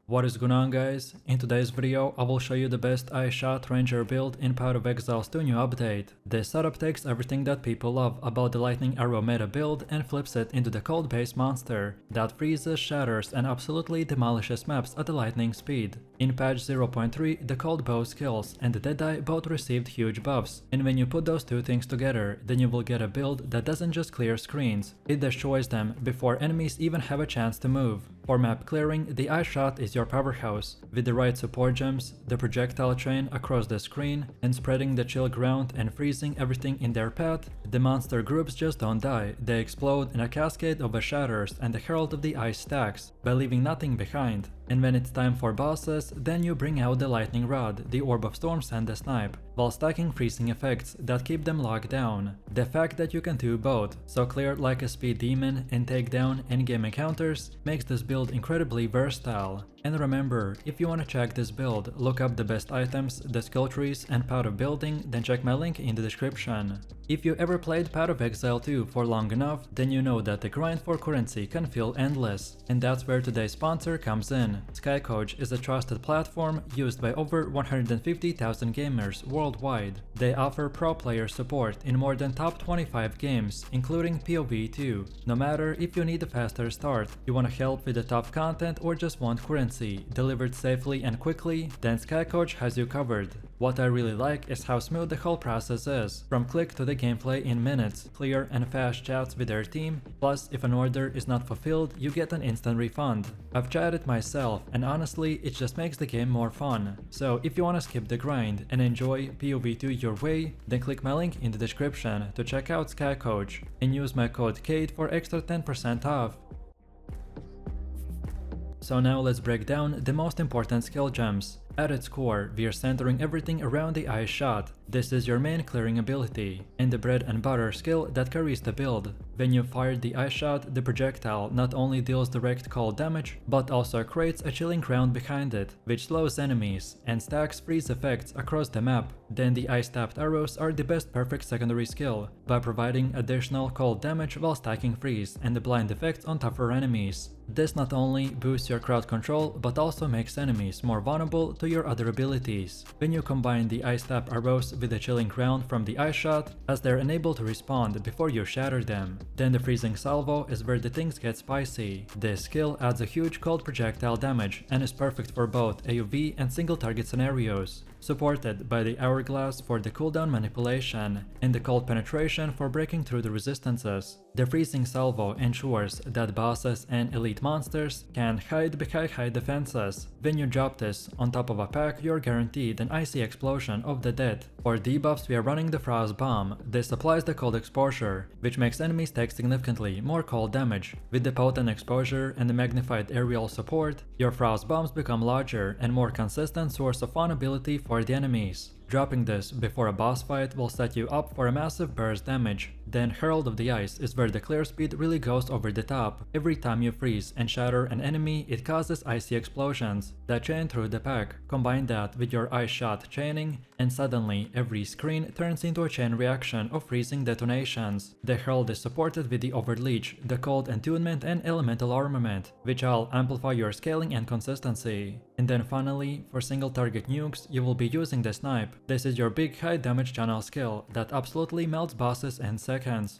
What is going on, guys? In today's video I will show you the best ice shot ranger build in POE Exile's 2 new update. This setup takes everything that people love about the lightning arrow meta build and flips it into the cold based monster that freezes, shatters and absolutely demolishes maps at the lightning speed. In patch 0.3 the cold bow skills and the deadeye both received huge buffs, and when you put those two things together then you will get a build that doesn't just clear screens, it destroys them before enemies even have a chance to move. For map clearing, the ice shot is your powerhouse. With the right support gems, the projectile train across the screen, and spreading the chill ground and freezing everything in their path, the monster groups just don't die, they explode in a cascade of the shatters and the herald of the ice stacks, by leaving nothing behind. And when it's time for bosses, then you bring out the lightning rod, the orb of storms and the snipe, while stacking freezing effects that keep them locked down. The fact that you can do both, so clear like a speed demon and take down in-game encounters, makes this build incredibly versatile. And remember, if you wanna check this build, look up the best items, the skill trees and path of building, then check my link in the description. If you ever played POE Exile 2 for long enough, then you know that the grind for currency can feel endless, and that's where today's sponsor comes in. Skycoach is a trusted platform used by over 150,000 gamers worldwide. They offer pro player support in more than top 25 games, including POE 2. No matter if you need a faster start, you wanna help with the tough content or just want currency delivered safely and quickly, then Skycoach has you covered. What I really like is how smooth the whole process is, from click to the gameplay in minutes, clear and fast chats with their team, plus if an order is not fulfilled you get an instant refund. I've tried it myself and honestly it just makes the game more fun. So if you wanna skip the grind and enjoy POE 2 your way, then click my link in the description to check out Skycoach and use my code KATE for extra 10% off. So now let's break down the most important skill gems. At its core, we are centering everything around the ice shot. This is your main clearing ability, and the bread and butter skill that carries the build. When you fire the ice shot, the projectile not only deals direct cold damage, but also creates a chilling ground behind it, which slows enemies, and stacks freeze effects across the map. Then the ice-tapped arrows are the best perfect secondary skill, by providing additional cold damage while stacking freeze and the blind effects on tougher enemies. This not only boosts your crowd control, but also makes enemies more vulnerable to your other abilities. When you combine the ice tap arrows with the chilling ground from the ice shot, as they're unable to respond before you shatter them, then the freezing salvo is where the things get spicy. This skill adds a huge cold projectile damage and is perfect for both AoV and single target scenarios. Supported by the hourglass for the cooldown manipulation and the cold penetration for breaking through the resistances. The freezing salvo ensures that bosses and elite monsters can hide behind high defenses. When you drop this on top of a pack, you're guaranteed an icy explosion of the dead. For debuffs we are running the Frost Bomb. This applies the cold exposure, which makes enemies take significantly more cold damage. With the potent exposure and the magnified aerial support, your Frost Bombs become larger and more consistent source of vulnerability for the enemies. Dropping this before a boss fight will set you up for a massive burst damage. Then Herald of the Ice is where the clear speed really goes over the top. Every time you freeze and shatter an enemy, it causes icy explosions that chain through the pack. Combine that with your ice shot chaining, and suddenly every screen turns into a chain reaction of freezing detonations. The Herald is supported with the Overleech, the Cold Attunement and Elemental Armament, which all amplify your scaling and consistency. And then finally, for single target nukes, you will be using the Snipe. This is your big high damage channel skill that absolutely melts bosses in seconds.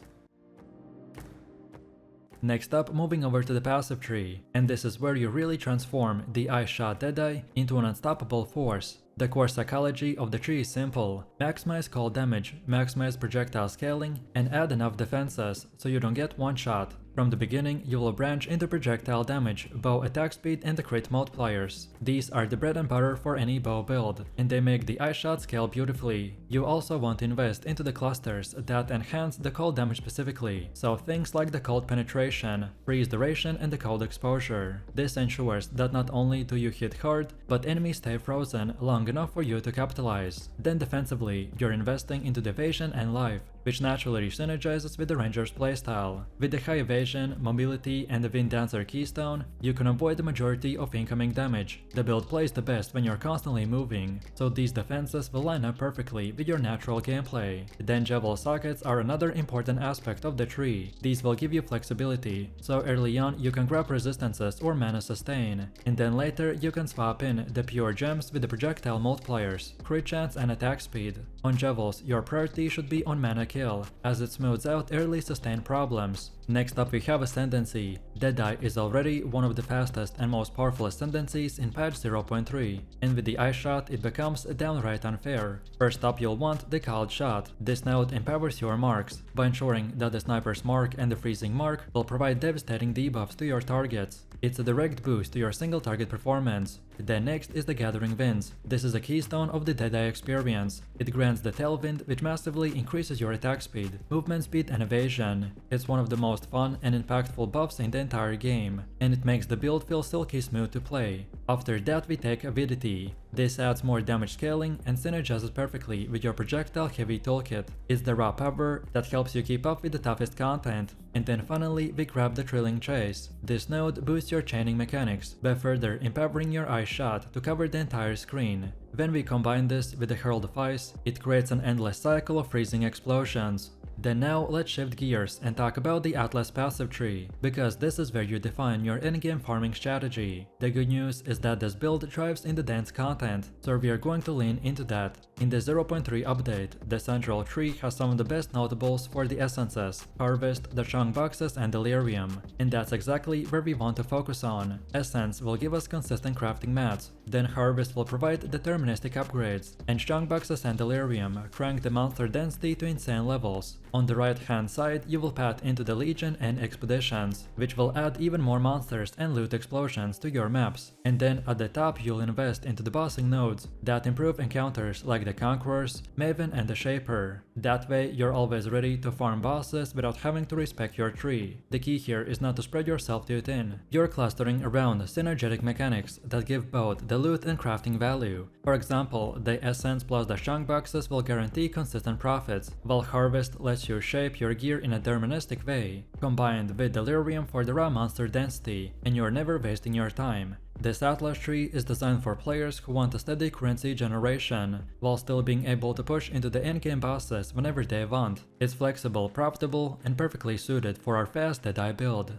Next up, moving over to the passive tree, and this is where you really transform the ice shot deadeye into an unstoppable force. The core psychology of the tree is simple: maximize cold damage, maximize projectile scaling, and add enough defenses so you don't get one shot. From the beginning, you will branch into projectile damage, bow attack speed and the crit multipliers. These are the bread and butter for any bow build, and they make the ice shot scale beautifully. You also want to invest into the clusters that enhance the cold damage specifically, so things like the cold penetration, freeze duration and the cold exposure. This ensures that not only do you hit hard, but enemies stay frozen long enough for you to capitalize. Then defensively, you're investing into the evasion and life. which naturally synergizes with the ranger's playstyle. With the high evasion, mobility, and the Wind Dancer keystone, you can avoid the majority of incoming damage. The build plays the best when you're constantly moving, so these defenses will line up perfectly with your natural gameplay. Then Javel sockets are another important aspect of the tree. These will give you flexibility, so early on you can grab resistances or mana sustain, and then later you can swap in the pure gems with the projectile multipliers, crit chance and attack speed. On Javels, your priority should be on mana kill, as it smooths out early sustain problems. Next up we have Ascendancy. Deadeye is already one of the fastest and most powerful Ascendancies in patch 0.3, and with the Ice Shot it becomes downright unfair. First up you'll want the Cold Shot. This node empowers your marks, by ensuring that the Sniper's Mark and the Freezing Mark will provide devastating debuffs to your targets. It's a direct boost to your single target performance. Then next is the Gathering Winds. This is a keystone of the Deadeye experience. It grants the Tailwind, which massively increases your attack speed, movement speed and evasion. It's one of the most fun and impactful buffs in the entire game, and it makes the build feel silky smooth to play. After that we take Avidity. This adds more damage scaling and synergizes perfectly with your projectile heavy toolkit. It's the raw power that helps you keep up with the toughest content. And then finally we grab the Thrilling Chase. This node boosts your chaining mechanics by further empowering your Ice Shot to cover the entire screen. When we combine this with the Herald of Ice, it creates an endless cycle of freezing explosions. Then now let's shift gears and talk about the Atlas passive tree, because this is where you define your in-game farming strategy. The good news is that this build thrives in the dense content, so we are going to lean into that. In the 0.3 update, the central tree has some of the best notables for the essences, Harvest, the Chunk Boxes and Delirium, and that's exactly where we want to focus on. Essence will give us consistent crafting mats, then Harvest will provide deterministic upgrades, and Chunk Boxes and Delirium crank the monster density to insane levels. On the right hand side you will path into the Legion and Expeditions, which will add even more monsters and loot explosions to your maps. And then at the top you'll invest into the bossing nodes that improve encounters like the Conquerors, Maven and the Shaper. That way you're always ready to farm bosses without having to respec your tree. The key here is not to spread yourself too thin. You're clustering around synergetic mechanics that give both the loot and crafting value. For example, the Essence plus the Chunk Boxes will guarantee consistent profits, while Harvest lets you shape your gear in a deterministic way, combined with Delirium for the raw monster density, and you're never wasting your time. This Atlas tree is designed for players who want a steady currency generation, while still being able to push into the in-game bosses whenever they want. It's flexible, profitable, and perfectly suited for our fast Deadeye build.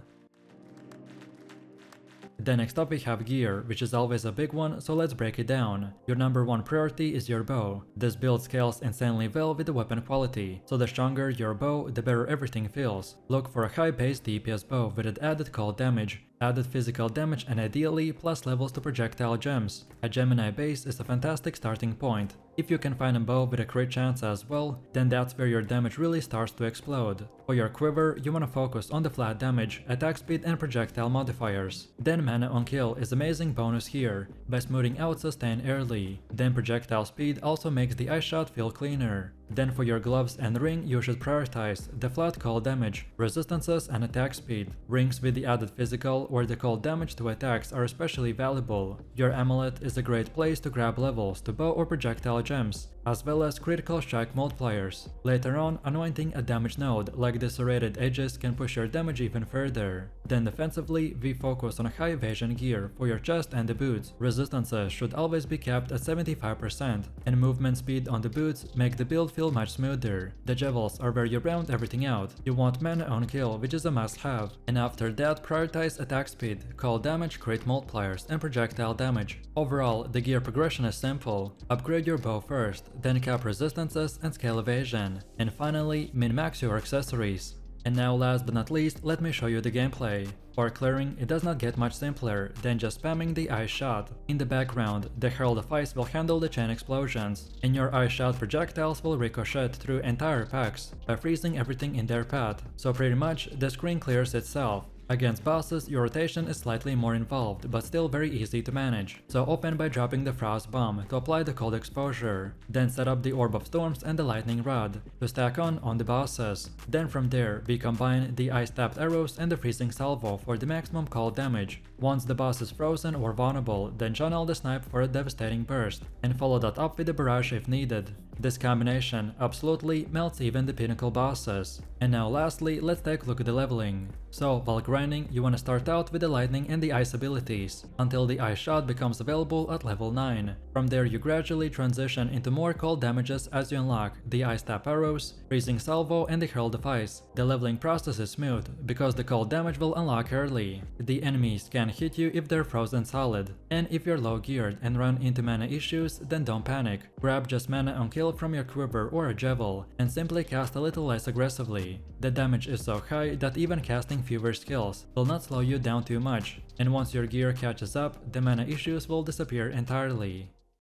Then next up we have gear, which is always a big one, so let's break it down. Your number one priority is your bow. This build scales insanely well with the weapon quality, so the stronger your bow, the better everything feels. Look for a high base DPS bow with added cold damage, added physical damage and ideally plus levels to projectile gems. A Gemini base is a fantastic starting point. If you can find a bow with a crit chance as well, then that's where your damage really starts to explode. For your quiver, you wanna focus on the flat damage, attack speed and projectile modifiers. Then mana on kill is amazing bonus here, by smoothing out sustain early. Then projectile speed also makes the Ice Shot feel cleaner. Then for your gloves and ring, you should prioritize the flat cold damage, resistances and attack speed. Rings with the added physical or the cold damage to attacks are especially valuable. Your amulet is a great place to grab levels to bow or projectile gems, as well as critical strike multipliers. Later on, anointing a damage node like the serrated edges can push your damage even further. Then defensively, we focus on high evasion gear for your chest and the boots. Resistances should always be kept at 75%, and movement speed on the boots make the build feel much smoother. The Javels are where you round everything out. You want mana on kill, which is a must-have, and after that prioritize attack speed, cold damage, crit multipliers, and projectile damage. Overall, the gear progression is simple. Upgrade your bow first, then cap resistances and scale evasion, and finally min-max your accessories. And now last but not least, let me show you the gameplay. For clearing, it does not get much simpler than just spamming the Ice Shot. In the background, the Herald of Ice will handle the chain explosions, and your Ice Shot projectiles will ricochet through entire packs by freezing everything in their path, so pretty much the screen clears itself. Against bosses, your rotation is slightly more involved, but still very easy to manage. So open by dropping the Frost Bomb to apply the cold exposure, then set up the Orb of Storms and the Lightning Rod to stack on the bosses. Then from there, we combine the Ice Tapped Arrows and the Freezing Salvo for the maximum cold damage. Once the boss is frozen or vulnerable, then channel the snipe for a devastating burst, and follow that up with the barrage if needed. This combination absolutely melts even the pinnacle bosses. And now lastly, let's take a look at the leveling. So while grinding, you wanna start out with the lightning and the ice abilities, until the ice shot becomes available at level 9. From there you gradually transition into more cold damages as you unlock the ice tap arrows, freezing salvo and the herald of ice. The leveling process is smooth, because the cold damage will unlock early. The enemies can hit you if they're frozen solid, and if you're low geared and run into mana issues, then don't panic. Grab just mana on kill from your quiver or a javel, and simply cast a little less aggressively. The damage is so high that even casting fewer skills will not slow you down too much, and once your gear catches up, the mana issues will disappear entirely.